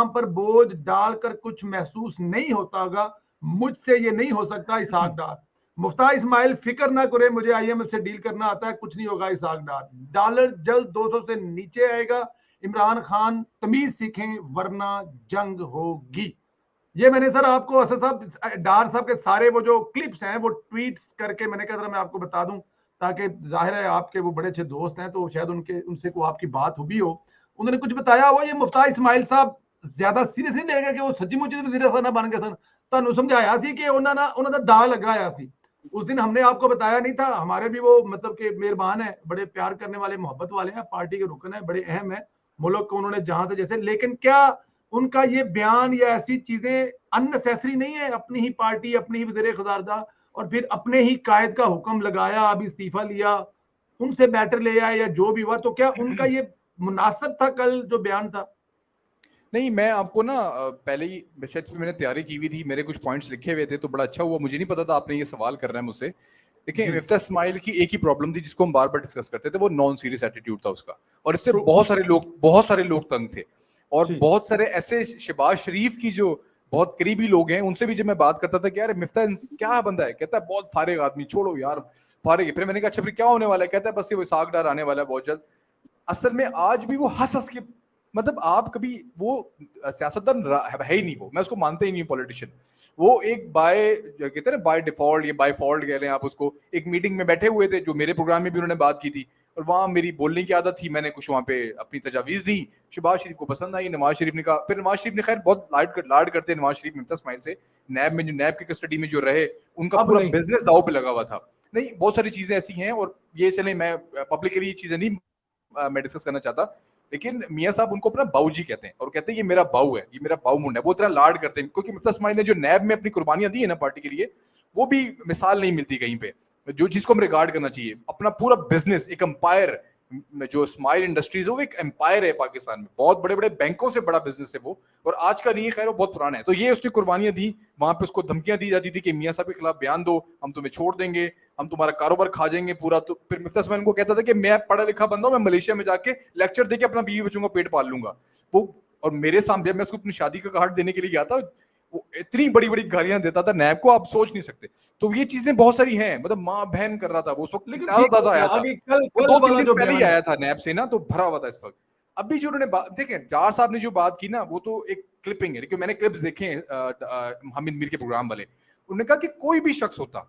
पर बोझ डालकर कुछ महसूस नहीं होता होगा, मुझसे ये नहीं हो सकता इसहाक डार। मुफ्ता इस्माइल फिक्र ना करे, मुझे IMF से डील करना आता है, कुछ नहीं होगा इसहाक डार। डॉलर जल्द 200 से नीचे आएगा, इमरान खान तमीज सीखें वरना जंग होगी। ये मैंने सर आपको असद साहब डार साहब के सारे वो जो क्लिप्स हैं वो ट्वीट्स करके मैंने कहा मैं आपको बता दूं, ताकि जाहिर है आपके वो बड़े अच्छे दोस्त हैं तो शायद उनसे को आपकी बात हुई हो, उन्होंने कुछ बताया हो। ये मुफ्ता इस्माइल साहब ज्यादा सीरियस नहीं लेगा कि वो सच्ची मुच्ची तो सीरियस ना बन गए सन। ਤੁਹਾਨੂੰ ਸਮਝਾਇਆ ਸੀ कि ਉਹਨਾਂ ਦਾ ਦਾ लगाया सी उस दिन, हमने आपको बताया नहीं था। हमारे भी वो मतलब के मेहरबान है, बड़े प्यार करने वाले मोहब्बत वाले हैं, पार्टी के रुकन है, बड़े अहम है मुल्क को उन्होंने जहां से जैसे। लेकिन क्या उनका ये बयान या ऐसी चीजें अननेसेसरी नहीं है? अपनी ही पार्टी, अपनी ही वज़ीर ख़ज़ारदा और फिर अपने ही कायद का हुक्म लगाया, अब इस्तीफा लिया, उनसे बैटर ले आए या जो भी हुआ, तो क्या उनका ये मुनासिब था कल जो बयान था? नहीं, मैं आपको ना पहले ही शायद मैंने तैयारी की हुई थी, मेरे कुछ पॉइंट्स लिखे हुए थे, तो बड़ा अच्छा हुआ, मुझे नहीं पता था आपने ये सवाल कर रहे हैं मुझसे। देखिए, मिफ्ता इस्माइल की एक ही प्रॉब्लम थी जिसको हम बार बार डिस्कस करते थे, वो नॉन सीरियस एटीट्यूड था उसका, और इससे बहुत सारे लोग तंग थे। और बहुत सारे ऐसे शहबाज शरीफ की जो बहुत करीबी लोग हैं उनसे भी जब मैं बात करता था कि यार मिफ्ता क्या बंदा है, कहता है बहुत फारिग आदमी, छोड़ो यार फारिग है। फिर मैंने कहा अच्छा फिर क्या होने वाला है, कहता है बस ये इसहाक डार आने वाला है बहुत जल्द। असल में आज भी वो हंस हंस के, मतलब आप कभी वो सियासतदान है ही नहीं, वो मैं उसको मानते ही नहीं पॉलिटिशियन। वो एक कहते हैं ना बाय डिफॉल्ट, ये बाय फॉल्ट कह रहे हैं आप उसको। एक मीटिंग में बैठे हुए थे जो मेरे प्रोग्राम में भी उन्होंने बात की थी, और वहां मेरी बोलने की आदत थी, मैंने कुछ वहां पे अपनी तजावीज दी, शहबाज शरीफ को पसंद आई, नवाज शरीफ ने कहा, फिर नवाज शरीफ ने खैर बहुत लाड करते हैं नवाज शरीफ मिफ्ता इस्माइल से, नैब में जो नैब की कस्टडी में जो रहे, उनका पूरा बिजनेस दाव पे लगा हुआ था। नहीं, बहुत सारी चीजें ऐसी हैं, और ये चले मैं पब्लिकली ये चीजें नहीं मैं डिस्कस करना चाहता, लेकिन मियां साहब उनको अपना बाऊजी कहते हैं, और कहते हैं ये मेरा बाऊ है, ये मेरा बाऊ मुंडा है, वो इतना लाड करते हैं, क्योंकि मिफ्ता इस्माइल ने जो नैब में अपनी कुर्बानियां दी है ना पार्टी के लिए, वो भी मिसाल नहीं मिलती कहीं पे, जो जिसको हम रिगार्ड करना चाहिए। अपना पूरा बिजनेस एक एम्पायर, जो स्माइल इंडस्ट्रीज है वो एक एम्पायर है पाकिस्तान में, बहुत बड़े बड़े बैंकों से बड़ा बिजनेस है वो, और आज का नहीं है खैर, वो बहुत पुराना है। तो ये उसकी कुर्बानियां दी, वहां पे उसको धमकियां दी जाती थी कि मियां साहब के खिलाफ बयान दो, हम तुम्हें छोड़ देंगे, हम तुम्हारा कारोबार खा जाएंगे पूरा। तो फिर मिफ्ता इस्माइल को कहता था कि मैं पढ़ा लिखा बंदा हूं, मैं मलेशिया में जाके लेक्चर देके अपना बीवी बच्चों का पेट पाल लूंगा वो। और मेरे सामने मैं उसको अपनी शादी का कार्ड देने के लिए गया था, वो इतनी बड़ी बड़ी गालियां देता था नैब को, आप सोच नहीं सकते। तो ये चीजें बहुत सारी हैं, मतलब माँ बहन कर रहा था वो उस वक्त, ताजा आया था, वो 2-3 दिन पहले ही आया था नैब से ना, तो भरा हुआ था इस वक्त। अभी जो उन्होंने देखें, जार साहब ने जो बात की ना, वो तो एक क्लिपिंग है, क्योंकि मैंने क्लिप्स देखे हामिद मीर के प्रोग्राम वाले। उन्होंने कहा कि कोई भी शख्स होता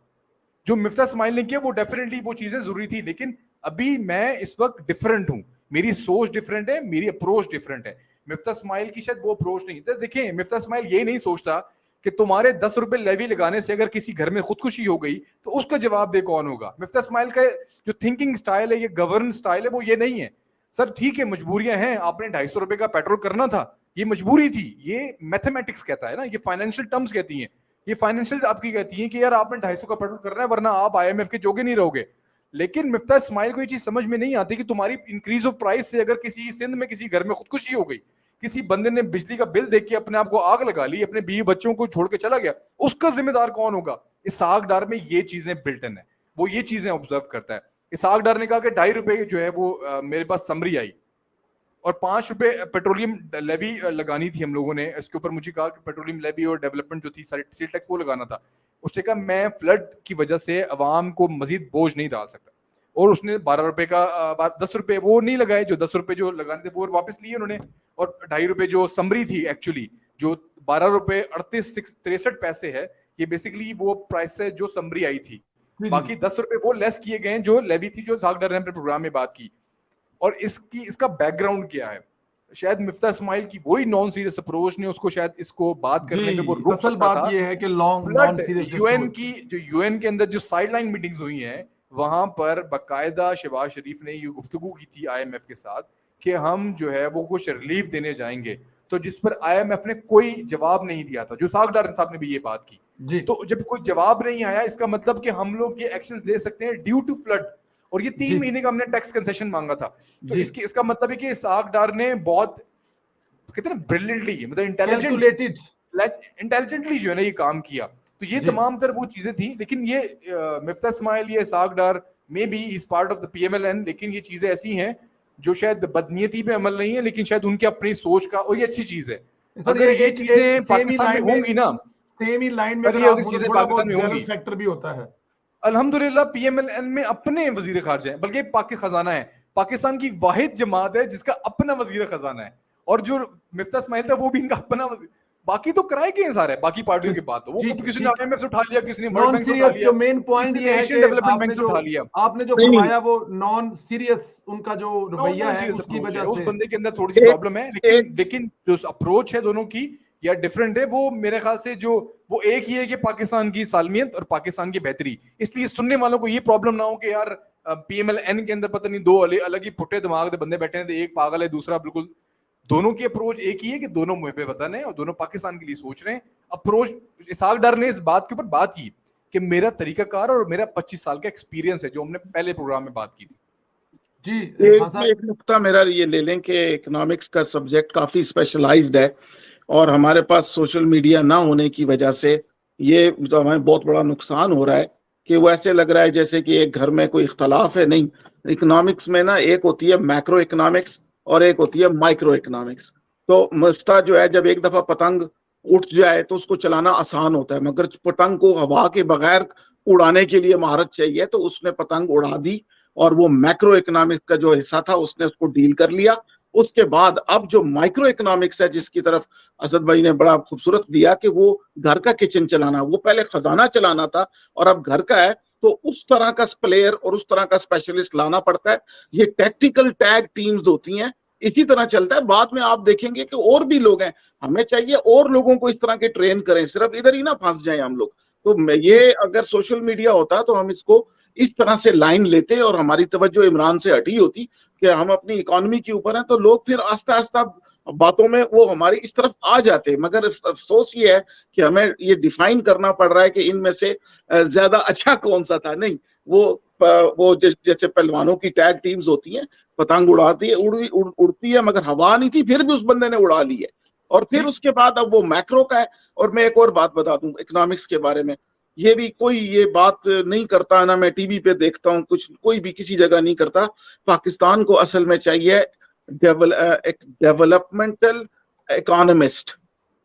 जो मिफ्ता इस्माइल ने किया, वो डेफिनेटली वो चीजें जरूरी थी, लेकिन अभी मैं इस वक्त डिफरेंट हूं, मेरी सोच डिफरेंट है, मेरी अप्रोच डिफरेंट है। मिफ्ता इस्माइल की शायद वो अप्रोच नहीं। तो देखिए, मिफ्ता इस्माइल ये नहीं सोचता कि तुम्हारे 10 रुपए लेवी लगाने से अगर किसी घर में खुदकुशी हो गई तो उसका जवाब दे कौन होगा। मिफ्ता इस्माइल का जो थिंकिंग स्टाइल है, ये गवर्न स्टाइल है, वो ये नहीं है। सर ठीक है, मजबूरियां हैं, आपने 250 रुपए का पेट्रोल करना था, ये मजबूरी थी, ये मैथमेटिक्स कहता है ना, ये फाइनेंशियल टर्म्स कहती हैं, ये फाइनेंशियल आपकी कहती है कि यार आपने 250 का पेट्रोल करना है, वरना आप IMF के जोगे नहीं रहोगे। लेकिन मिफ्ता इस्माइल को ये चीज समझ में नहीं आती कि तुम्हारी इंक्रीज ऑफ प्राइस से अगर किसी सिंध में किसी घर में खुदकुशी हो गई, किसी बंदे ने बिजली का बिल देख के अपने आप को आग लगा ली, अपने बीवी बच्चों को छोड़ के चला गया, उसका जिम्मेदार कौन होगा। इसहाक डार में ये चीजें बिल्टन है, वो ये चीजें ऑब्जर्व करता है। इसहाक डार ने कहा कि 2.5 रुपए जो है वो मेरे पास समरी आई, और 5 रुपए पेट्रोलियम लेवी लगानी थी हम लोगों ने। इसके ऊपर मुझे कहा कि पेट्रोलियम लेवी और डेवलपमेंट जो थी सेल टैक्स वो लगाना था। उसने कहा मैं फ्लड की वजह से अवाम को मजीद बोझ नहीं डाल सकता, और उसने 12 रुपए का 10 रुपए वो नहीं लगाए, जो 10 रुपए जो लगाने थे वो वापस लिए उन्होंने, और 2.5 रुपए जो समरी थी एक्चुअली, जो 12 रुपए 68-63 पैसे है, ये बेसिकली वो प्राइस है जो समरी आई थी। बाकी 10 रुपए वो लेस किए गए जो लेवी थी, जो इसहाक डार ने अपने प्रोग्राम में बात की। और इसका बैकग्राउंड क्या है, शायद मिफ्ता इस्माइल की वही नॉन सीरियस अप्रोच ने उसको शायद इसको बात करने में वो रोक असल सकता बात था। ये है कि नॉन सीरियस यूएन के अंदर जो साइडलाइन मीटिंग्स हुई हैं, वहां पर बाकायदा शहबाज शरीफ ने ये गुफ्तगू की थी IMF के साथ कि हम जो है वो कुछ रिलीफ देने जाएंगे, तो जिस पर IMF ने कोई जवाब नहीं दिया था, जो इसहाक डार साहब ने भी ये बात की। तो जब कोई जवाब नहीं आया, इसका मतलब कि हम लोग ये एक्शंस ले सकते हैं ड्यू टू फ्लड, और ये 3 महीने का हमने टैक्स कंसेशन मांगा था। तो इसका मतलब है कि इसहाक डार ने बहुत कितने ब्रिलियंटली, मतलब इंटेलिजेंटली जो है ना ये काम किया। तो ये तमाम तरह वो चीजें थी, लेकिन ये मिफ्ता इस्माइल, ये Ishaq Dar maybe is part of the PMLN, लेकिन ये चीजें ऐसी हैं जो शायद बदनीयती पे अमल नहीं है, लेकिन शायद उनकी अपनी सोच का, और ये अच्छी चीज है, अगर ये चीजें पाकिस्तान में होंगी ना, सेम ही लाइन में अगर अगर ये आप चीजें थोड़ा पाकिस्तान बहुत में जेलस होंगी, फैक्टर भी होता है। अल्हम्दुलिल्लाह पीएमएलएन में अपने वजीर खारजा है, बल्कि पाकि खजाना है, पाकिस्तान की वाहिद जमात है जिसका अपना वजीर खजाना है, और जो मिफ्ता इस्माइल था वो भी इनका अपना वजीर। बाकी तो कराए गए सारे बाकी पार्टियों की बात, वो ठीक किसी ने ठीक आईएमएफ से उठा लिया, किसी ने वर्ल्ड नॉन बैंक से उठा सीरियस लिया, जो मेन पॉइंट किसी ये ने है एशियन कि डेवलपमेंट बैंक से उठा लिया। आपने जो नहीं, फरमाया वो नॉन सीरियस उनका जो रवैया है सीरियस उसकी अप्रोच है, वजह उस से बंदे के अंदर थोड़ी सी एक प्रॉब्लम है, एक लेकिन जो अप्रोच है दोनों की या डिफरेंट है, वो मेरे ख्याल से जो वो एक ही है कि पाकिस्तान की सालमियत और पाकिस्तान की बेहतरी। इसलिए सुनने वालों को ये प्रॉब्लम ना हो कि यार पीएमएलएन के अंदर पता नहीं दो अलग ही पुट्टे दिमाग के बंदे बैठे हैं, एक पागल है दूसरा बिल्कुल। दोनों की अप्रोच एक ही है कि दोनों मुझे वतन है और दोनों पाकिस्तान के लिए सोच रहे हैं। अप्रोच इसहाक डार ने इस बात के ऊपर बात की कि मेरा तरीकाकार और मेरा 25 साल का एक्सपीरियंस है, जो हमने पहले प्रोग्राम में बात की थी। जी इसमें एक नुक्ता मेरा ये ले लें कि इकोनॉमिक्स का सब्जेक्ट काफी स्पेशलाइज्ड है, और हमारे पास सोशल मीडिया ना होने की वजह से ये तो हमें बहुत बड़ा नुकसान हो रहा है कि वो ऐसे लग रहा है जैसे कि एक घर में कोई इख्तलाफ है। नहीं, इकोनॉमिक्स में ना एक होती है मैक्रो इकोनॉमिक्स और एक होती है माइक्रो इकोनॉमिक्स। तो मुफ्ता जो है, जब एक दफा पतंग उठ जाए तो उसको चलाना आसान होता है, मगर पतंग को हवा के बगैर उड़ाने के लिए महारत चाहिए। तो उसने पतंग उड़ा दी और वो मैक्रो इकोनॉमिक्स का जो हिस्सा था उसने उसको डील कर लिया। उसके बाद अब जो माइक्रो इकोनॉमिक्स है, जिसकी तरफ असद भाई ने बड़ा खूबसूरत दिया कि वो घर का किचन चलाना, वो पहले खजाना चलाना था और अब घर का है, तो उस तरह का प्लेयर और उस तरह का स्पेशलिस्ट लाना पड़ता है। ये टैक्टिकल टैग टीम्स होती हैं, इसी तरह चलता है। बाद में आप देखेंगे कि और भी लोग हैं, हमें चाहिए और लोगों को इस तरह के ट्रेन करें, सिर्फ इधर ही ना फंस जाए हम लोग। तो ये अगर सोशल मीडिया होता तो हम इसको इस तरह से लाइन लेते और हमारी तवज्जो इमरान से हटी होती कि हम अपनी इकोनॉमी के ऊपर हैं, तो लोग फिर आस्ता आस्ता बातों में वो हमारी इस तरफ आ जाते। मगर अफसोस ये है कि हमें ये डिफाइन करना पड़ रहा है कि इनमें से ज्यादा अच्छा कौन सा था। नहीं, वो जैसे पहलवानों की टैग टीम्स होती हैं, पतंग उड़ाती है, उड़ती है, मगर हवा नहीं थी, फिर भी उस बंदे ने उड़ा ली है। और फिर उसके बाद अब वो मैक्रो का है। और मैं एक और बात बता दूं इकोनॉमिक्स के बारे में, ये भी कोई ये बात नहीं करता ना, मैं टीवी पे देखता हूँ, कुछ कोई भी किसी जगह नहीं करता। पाकिस्तान को असल में चाहिए एक डेवलपमेंटल इकोनॉमिस्ट।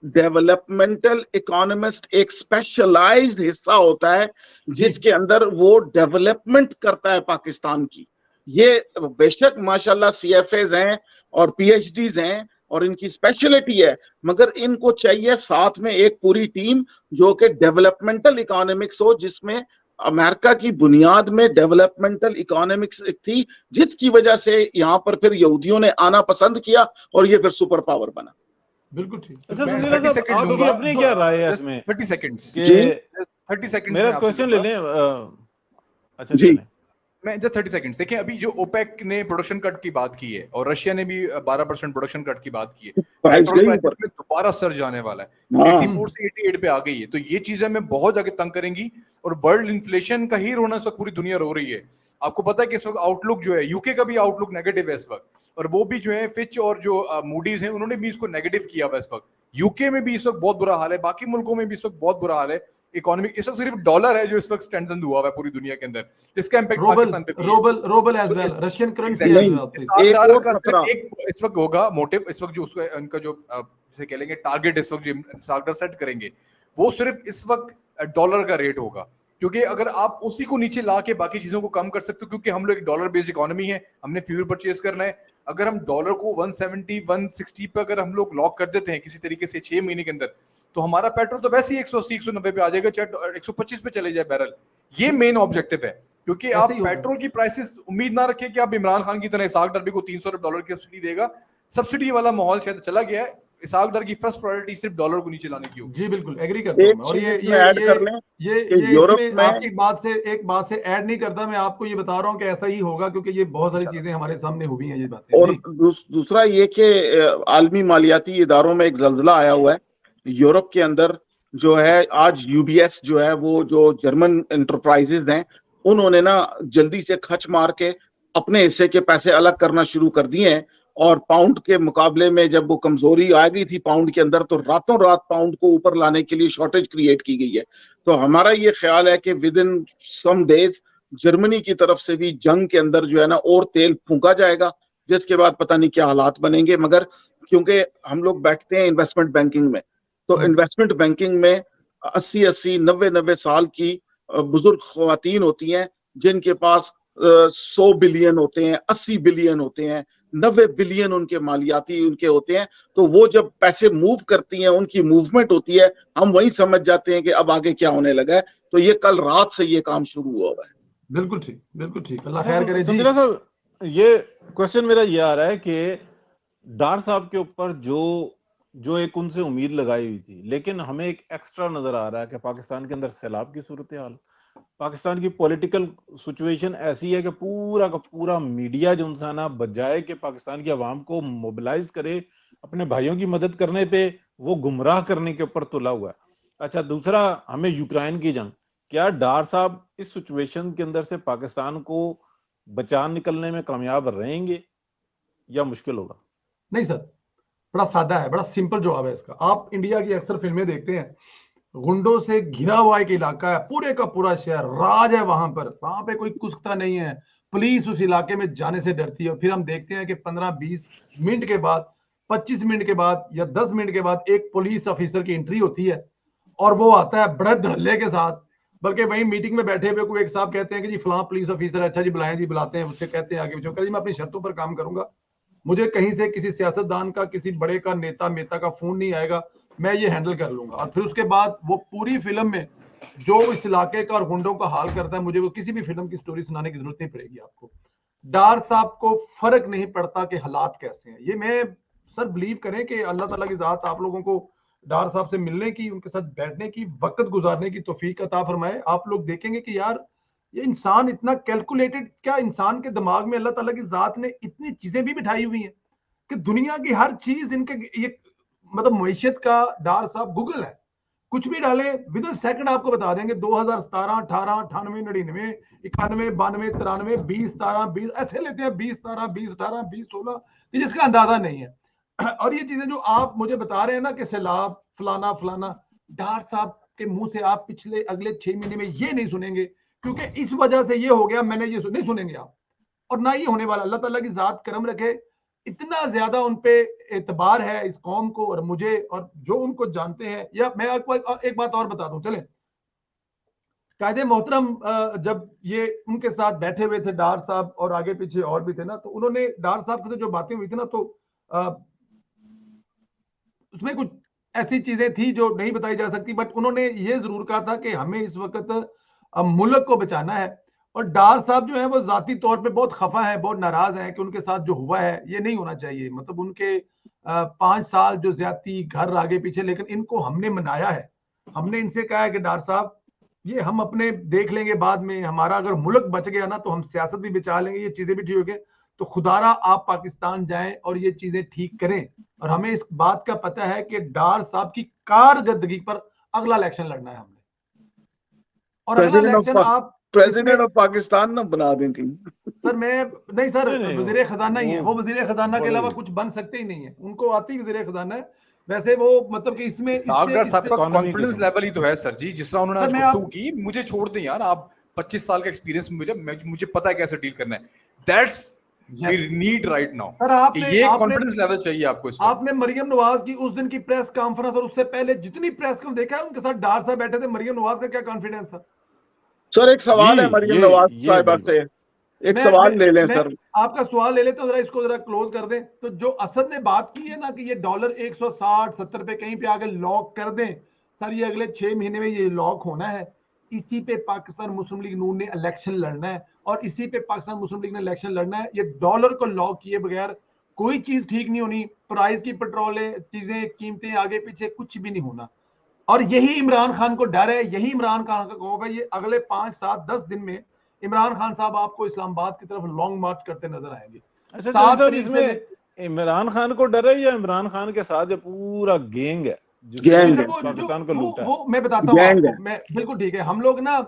डेवलपमेंटल इकोनॉमिस्ट एक स्पेशलाइज्ड हिस्सा होता है जिसके अंदर वो डेवलपमेंट करता है पाकिस्तान की। ये बेशक माशाल्लाह सीएफएज हैं और पीएचडीज हैं और इनकी स्पेशलिटी है, मगर इनको चाहिए साथ में एक पूरी टीम जो कि डेवलपमेंटल इकोनॉमिक्स हो, जिसमें अमेरिका की बुनियाद में डेवलपमेंटल इकोनॉमिक्स थी, जिसकी वजह से यहाँ पर फिर यहूदियों ने आना पसंद किया और ये फिर सुपर पावर बना। बिल्कुल ठीक। अच्छा सुनील साहब, आपकी अपनी क्या राय है इसमें? 30 सेकंड्स, 30 सेकंड्स मेरा क्वेश्चन ले लें। अच्छा जी, मैं जस्ट 30 सेकंड्स देखिए। अभी जो ओपेक ने प्रोडक्शन कट की बात की है और रशिया ने भी 12% प्रोडक्शन कट की बात की है, पेट्रोल प्राइस में दोबारा सर्ज आने वाला है, 84 से 88 पे आ गई है। तो ये चीजें हमें बहुत ज्यादा तंग करेंगी और वर्ल्ड इन्फ्लेशन का ही रोना इस वक्त पूरी दुनिया रो रही है। आपको पता है कि इस वक्त आउटलुक जो है, यूके का भी आउटलुक नेगेटिव है इस वक्त, और वो भी जो है फिच और जो मूडीज है उन्होंने भी इसको नेगेटिव किया हुआ इस वक्त। यूके में भी इस वक्त बहुत बुरा हाल है, बाकी मुल्कों में भी इस वक्त बहुत बुरा हाल है। इकोनॉमी इस वक्त सिर्फ डॉलर है जो इस वक्त स्ट्रेंथन हुआ है पूरी दुनिया के अंदर, जिसका इम्पैक्ट पाकिस्तान पे rouble as well, Russian currency as well. एक इस वक्त होगा मोटिव, इस वक्त जो उसका उनका जो जैसे कह लेंगे टारगेट इस वक्त जो सागर सेट करेंगे, वो सिर्फ इस वक्त डॉलर का रेट होगा। क्योंकि अगर आप उसी को नीचे ला के बाकी चीजों को कम कर सकते हो, क्योंकि हम लोग एक डॉलर बेस्ड इकोनॉमी है, हमने फ्यूल परचेज करना है। अगर हम डॉलर को 170 160 पे अगर हम लोग लॉक कर देते हैं किसी तरीके से 6 महीने के अंदर, तो हमारा पेट्रोल तो वैसे ही 180 190 पे आ जाएगा, चाहे 125 पे चले जाए बैरल। ये मेन ऑब्जेक्टिव है, क्योंकि आप पेट्रोल की प्राइसेस उम्मीद ना रखें कि आप इमरान खान की तरह इसहाक डार को $300 की सब्सिडी देगा। सब्सिडी वाला माहौल शायद चला गया है। इसहाक डार की फर्स्ट प्रायोरिटी सिर्फ डॉलर को नीचे लाने की होगी। जी बिल्कुल एग्री करता हूं मैं। और ये इसमें आपकी बात से ऐड नहीं करता, मैं आपको ये बता रहा हूं कि ऐसा ही होगा, क्योंकि ये बहुत सारी चीजें हमारे सामने हुई हैं ये बातें। और दूसरा ये कि आलमी मालियाती इदारों में एक जल्जला आया हुआ है यूरोप के अंदर जो है। आज यूबीएस जो है, वो जो जर्मन एंटरप्राइजेज हैं, उन्होंने ना जल्दी से खच मार के अपने हिस्से के पैसे अलग करना शुरू कर दिए हैं। और पाउंड के मुकाबले में जब वो कमजोरी आ गई थी पाउंड के अंदर, तो रातों रात पाउंड को ऊपर लाने के लिए शॉर्टेज क्रिएट की गई है। तो हमारा ये ख्याल है कि within some days Germany की तरफ से भी जंग के अंदर जो है ना और तेल फूंका जाएगा, जिसके बाद पता नहीं क्या हालात बनेंगे। मगर क्योंकि हम लोग बैठते हैं इन्वेस्टमेंट बैंकिंग में, तो इन्वेस्टमेंट बैंकिंग में 80-80, 90-90 साल की बुजुर्ग ख्वातीन होती हैं जिनके पास 100 बिलियन होते हैं, 80 बिलियन होते हैं, 90 बिलियन उनके मालियाती उनके होते हैं। तो वो जब पैसे मूव करती हैं, उनकी मूवमेंट होती है, हम वही समझ जाते हैं कि अब आगे क्या होने लगा है। तो ये कल रात से ये काम शुरू हुआ है। बिल्कुल ठीक, बिल्कुल ठीक। अल्लाह खैर करे जी। समझना साहब, ये क्वेश्चन मेरा ये आ रहा है कि डार साहब के ऊपर जो एक उनसे उम्मीद लगाई हुई थी, लेकिन हमें एक एक्स्ट्रा नजर आ रहा है कि पाकिस्तान के अंदर सैलाब की सूरत हाल, पाकिस्तान की पॉलिटिकल सिचुएशन ऐसी है कि पूरा का पूरा मीडिया जो इंसान ना बजाय कि पाकिस्तान की आवाम को मोबिलाइज करे अपने भाइयों की मदद करने पे, वो गुमराह करने के ऊपर तुला हुआ है। अच्छा, दूसरा, हमें यूक्रेन की जंग, क्या डार साहब इस सिचुएशन के अंदर से पाकिस्तान को बचा निकलने में कामयाब रहेंगे या मुश्किल होगा? नहीं सर, बड़ा सादा है, बड़ा सिंपल जवाब है इसका। आप इंडिया की अक्सर फिल्में देखते हैं, गुंडों से घिरा हुआ एक इलाका है, पूरे का पूरा शहर, राज है वहां पे कोई कुछता नहीं है, पुलिस उस इलाके में जाने से डरती है। फिर हम देखते हैं कि 15-20 मिनट के बाद, 25 मिनट के बाद या 10 मिनट के बाद एक पुलिस ऑफिसर की एंट्री होती है और वो आता है बड़े धड़ल्ले के साथ। बल्कि वहीं मीटिंग में बैठे हुए कोई एक साहब कहते हैं कि जी फलां पुलिस ऑफिसर, अच्छा जी बुलाएं जी, बुलाते हैं, उससे कहते हैं आगे पीछे, जी मैं अपनी शर्तों पर काम करूंगा, मुझे कहीं से किसी सियासतदान का, किसी बड़े का, नेता का फोन नहीं आएगा, मैं ये हैंडल कर लूंगा। और फिर उसके बाद वो पूरी फिल्म में जो इस इलाके का और गुंडों का हाल करता है, मुझे वो किसी भी फिल्म की स्टोरी सुनाने की जरूरत नहीं पड़ेगी आपको। डार साहब को फर्क नहीं पड़ता कि हालात कैसे हैं। ये मैं सर बिलीव करें कि अल्लाह ताला की जात आप लोगों को डार साहब से मिलने की, उनके साथ बैठने की, वक्त गुजारने की तौफीक अता फरमाए। आप लोग देखेंगे कि यार ये इंसान इतना कैलकुलेटेड, क्या इंसान के दिमाग में अल्लाह ताला की जात ने इतनी चीजें भी बिठाई हुई हैं कि दुनिया की हर चीज इनके ये मतलब मईशत का डार साहब गूगल है, कुछ भी डालें विद इन सेकंड आपको बता देंगे। 2017, 18, 98, 99, 91, 92, 93, 20, 17, 20 ऐसे लेते हैं, 20, 17, 20, 18, 20, 16, जिसका अंदाजा नहीं है। और ये चीजें जो आप मुझे बता रहे हैं ना कि सैलाब फलाना फलाना, डार साहब के मुंह से आप पिछले अगले 6 महीने में ये नहीं सुनेंगे, क्योंकि इस वजह से ये हो गया, मैंने ये नहीं सुनेंगे आप, और ना ही होने वाला। अल्लाह ताला की जात करम रखे, इतना ज्यादा उनपे एतबार है इस कौम को और मुझे, और जो उनको जानते हैं। या मैं एक बात और बता दूं, चले कायदे मोहतरम, जब ये उनके साथ बैठे हुए थे डार साहब और आगे पीछे और भी थे ना, तो उन्होंने डार साहब की जो बातें हुई थी ना, तो उसमें कुछ ऐसी चीजें थी जो नहीं बताई जा सकती, बट उन्होंने ये जरूर कहा था कि हमें इस वक्त मुल्क को बचाना है। और डार साहब जो है वो जाती तौर पे बहुत खफा है, बहुत नाराज हैं कि उनके साथ जो हुआ है ये नहीं होना चाहिए। मतलब उनके 5 साल जो ज्यादती, घर आगे पीछे, लेकिन इनको हमने मनाया है, हमने इनसे कहा है कि डार साहब ये हम अपने देख लेंगे बाद में, हमारा अगर मुल्क बच गया ना तो हम सियासत भी बचा लेंगे, ये चीजें भी ठीक हो गई, तो खुदारा आप पाकिस्तान जाएं और ये चीजें ठीक करें। और हमें इस बात का पता है कि डार साहब की कारकर्दगी पर अगला इलेक्शन लड़ना है हमने, और अगला इलेक्शन आप प्रेसिडेंट ऑफ पाकिस्तान ना बना दें टीम। सर मैं नहीं सर, वजीर खजाना ही है वो, वजीर खजाना के अलावा कुछ बन सकते ही नहीं है, उनको आती वजीर खजाना है। वैसे वो मतलब कि इसमें साहब का कॉन्फिडेंस लेवल ही तो है सर जी, जिस तरह उन्होंने आज गुफ्तगू की, मुझे छोड़ दें यार, आप 25 साल का एक्सपीरियंस मुझे पता है कैसे डील करना है। That's we need right now, कि ये कॉन्फिडेंस लेवल चाहिए आपको इस वक्त। आपने मरियम नवाज की उस दिन की प्रेस कॉन्फ्रेंस और उससे पहले जितनी प्रेस को देखा है, उनके साथ डार साहब बैठे थे, मरियम नवाज का क्या कॉन्फिडेंस था? सर एक सवाल है मरियम नवाज साहिबा से, एक सवाल ले लें सर, आपका सवाल ले लेते हैं, जरा इसको जरा क्लोज कर दें। तो जो असद ने बात की है ना कि ये डॉलर 160-70 पे कहीं पे आगे लॉक कर दें, सर ये अगले 6 महीने में ये लॉक होना है। इसी पे पाकिस्तान मुस्लिम लीग नून ने इलेक्शन लड़ना है, और इसी पे पाकिस्तान मुस्लिम लीग ने इलेक्शन लड़ना है। ये डॉलर को लॉक किए बगैर कोई चीज ठीक नहीं होनी, प्राइस की पेट्रोलें, चीजें, कीमतें आगे पीछे कुछ भी नहीं होना। और यही इमरान खान को डर है, यही इमरान खान का खौफ है। ये अगले 5, 7, 10 दिन में इमरान खान साहब आपको इस्लामाबाद की तरफ लॉन्ग मार्च करते नजर आएंगे। अच्छा साहब, इसमें इमरान खान को डर है या इमरान खान के साथ जो पूरा गैंग है जिसने पाकिस्तान को लूटा है? वो मैं बताता हूँ आपको, मैं बिल्कुल ठीक है। हम लोग ना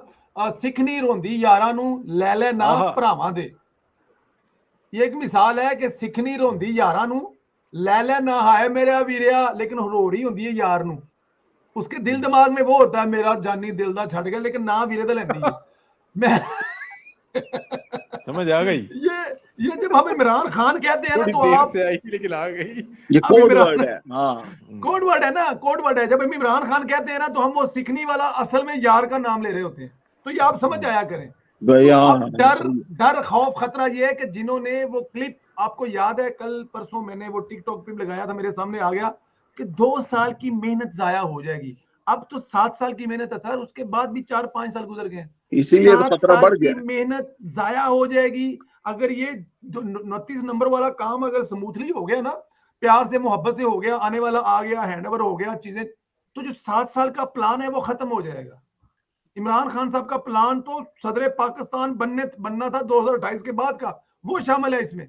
सिख नहीं रोंदी यारा नू ले ले ना भरावां दे, ये एक मिसाल है कि सिख नहीं रोंदी यारा नू ले ले ना हाय मेरा वीरिया, लेकिन रोड़ी होंदी है यार नू। उसके दिल दिमाग में वो होता है मेरा जानी दिल दा छड़ गया, लेकिन ना वीरे दा लैंदी है। मैं समझ आ गई? ये जब हम इमरान खान कहते हैं ना थोड़ी तो देर आप, से आई लेकिन आ गई। ये अब कोड इमरान- वर्ड है। हाँ, कोड वर्ड है ना, कोड वर्ड है। जब हम इमरान खान कहते हैं ना तो हम वो सिखनी वाला असल में यार का नाम ले रहे होते हैं। तो ये आप समझ आया करें। भाई तो हाँ, अब डर खौफ खतरा ये है कि जिन्होंने वो क्लिप, आपको याद है कल परसों मैंने वो टिकटॉक पे लगाया था, मेरे सामने आ गया कि 2 साल की मेहनत जाया हो जाएगी। अब तो 7 साल की मेहनत है सर, उसके बाद भी 4-5 साल गुजर गए। इसीलिए तो 7 खतरा साल बढ़ की गया। मेहनत जाया हो जाएगी। अगर ये जो 29 नंबर वाला काम अगर स्मूथली हो गया ना, प्यार से मोहब्बत से हो गया, आने वाला आ गया, हैंडओवर हो गया चीजें, तो जो 7 साल का प्लान है वो खत्म हो जाएगा। इमरान खान साहब का प्लान तो सदर पाकिस्तान बनना था 2028 के बाद का, वो शामिल है इसमें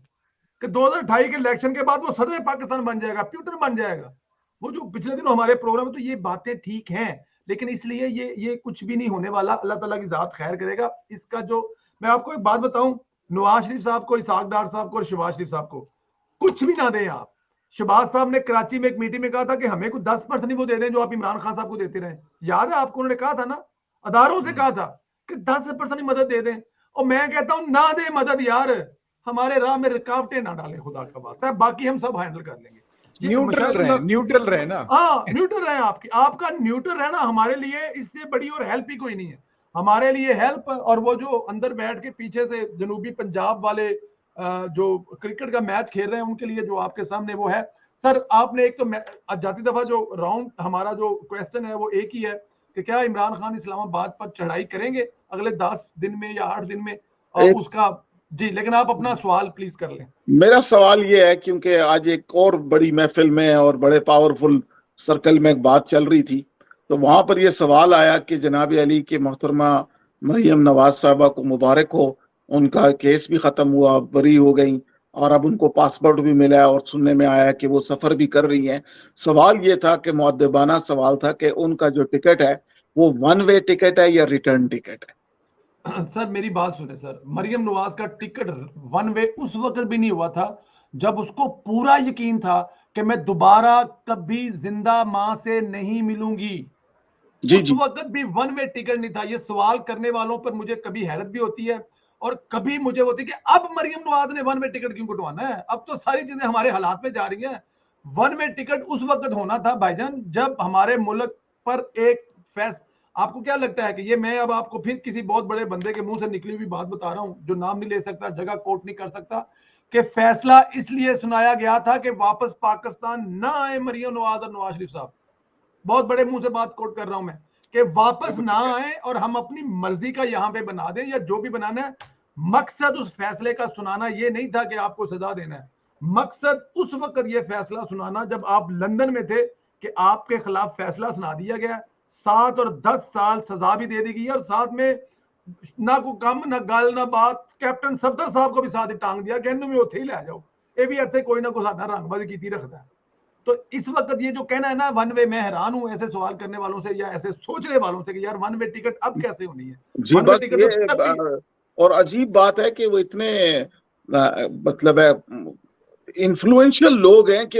कि 2028 के इलेक्शन के बाद वो सदर पाकिस्तान बन जाएगा, प्यूटन बन जाएगा। वो जो पिछले दिनों हमारे प्रोग्राम में, तो ये बातें ठीक हैं, लेकिन इसलिए ये कुछ भी नहीं होने वाला। अल्लाह ताला की जात खैर करेगा। इसका जो, मैं आपको एक बात बताऊं, नवाज शरीफ साहब को, इसहाक डार साहब को और शहबाज शरीफ साहब को कुछ भी ना दें आप। शहबाज साहब ने कराची में एक मीटिंग में कहा था कि हमें कुछ 10% ही वो दे दें जो आप इमरान खान साहब को देते रहे। याद है आपको, उन्होंने कहा था ना, अदारों से कहा था कि 10% ही मदद दे दें। और मैं कहता हूं ना दे मदद यार, हमारे राह में रुकावटें ना डालें, खुदा का वास्ता है, बाकी हम सब हैंडल कर लेंगे। न्यूट्रल रहे ना। हाँ, न्यूट्रल रहे। आपका न्यूट्रल रहना हमारे लिए इससे बड़ी और हेल्प ही कोई नहीं है। हमारे लिए हेल्प, और वो जो अंदर बैठ के पीछे से जनूबी पंजाब वाले जो क्रिकेट का मैच खेल रहे हैं, उनके लिए जो आपके सामने वो है। सर आपने एक तो जाती दफा जो राउंड, हमारा जो क्वेश्चन है वो एक ही है कि क्या इमरान खान इस्लामाबाद पर चढ़ाई करेंगे अगले 10 दिन में या 8 दिन में, और उसका जी, लेकिन आप अपना सवाल प्लीज कर लें। मेरा सवाल ये है, क्योंकि आज एक और बड़ी महफिल में और बड़े पावरफुल सर्कल में एक बात चल रही थी, तो वहां पर यह सवाल आया कि जनाब अली के मोहतरमा मरियम नवाज साहबा को मुबारक हो, उनका केस भी खत्म हुआ, बरी हो गई, और अब उनको पासपोर्ट भी मिला है, और सुनने में आया कि वो सफर भी कर रही हैं। सवाल ये था कि मुअद्दबाना सवाल था कि उनका जो टिकट है वो 1 वे टिकट है या रिटर्न टिकट है? सर मेरी बात सुने सर, मरियम नवाज का टिकट 1 वे उस वक्त भी नहीं हुआ था जब उसको पूरा यकीन था कि मैं दोबारा कभी जिंदा मां से नहीं मिलूंगी। जी उस जी। वक्त भी 1 वे टिकट नहीं था। ये सवाल करने वालों पर मुझे कभी हैरत भी होती है और कभी मुझे होती है कि अब मरियम नवाज ने 1 वे टिकट क्यों कटवाना है। अब तो सारी चीजें हमारे हालात में जा रही हैं। 1 वे टिकट उस वक्त होना था भाईजान जब हमारे मुल्क पर एक आपको क्या लगता है कि ये, मैं अब आपको फिर किसी बहुत बड़े बंदे के मुंह से निकली हुई बात बता रहा हूं जो नाम नहीं ले सकता, जगह कोट नहीं कर सकता, कि फैसला इसलिए सुनाया गया था कि वापस पाकिस्तान ना आए मरियम नवाज और नवाज शरीफ साहब। बहुत बड़े मुंह से बात कोट कर रहा हूं मैं, कि वापस ना आए और हम अपनी मर्जी का यहां पे बना दें या जो भी बनाना है। मकसद उस फैसले का सुनाना ये नहीं था कि आपको सजा देना है। मकसद उस वक्त ये फैसला सुनाना जब आप लंदन में थे कि आपके खिलाफ फैसला सुना दिया गया, 7 और 10 साल सजा भी दे दी गई, और साथ में ना को कम ना गल ना बात, कैप्टन सफदर साहब को भी साथ ही टांग दिया, कहने में उत्थे ही ले जाओ, ये भी इतने कोई ना कोई साडा रंगबाजी की रखता है। तो इस वक्त ये जो कहना है ना 1 वे, मैं हैरान हूं ऐसे सवाल करने वालों से या ऐसे सोचने वालों से कि यार 1 वे टिकट अब कैसे होनी है। जी, 1 वे बस टिकट ये तो तब भी, और अजीब बात है कि वो इतने मतलब है इन्फ्लुएंशियल लोग हैं कि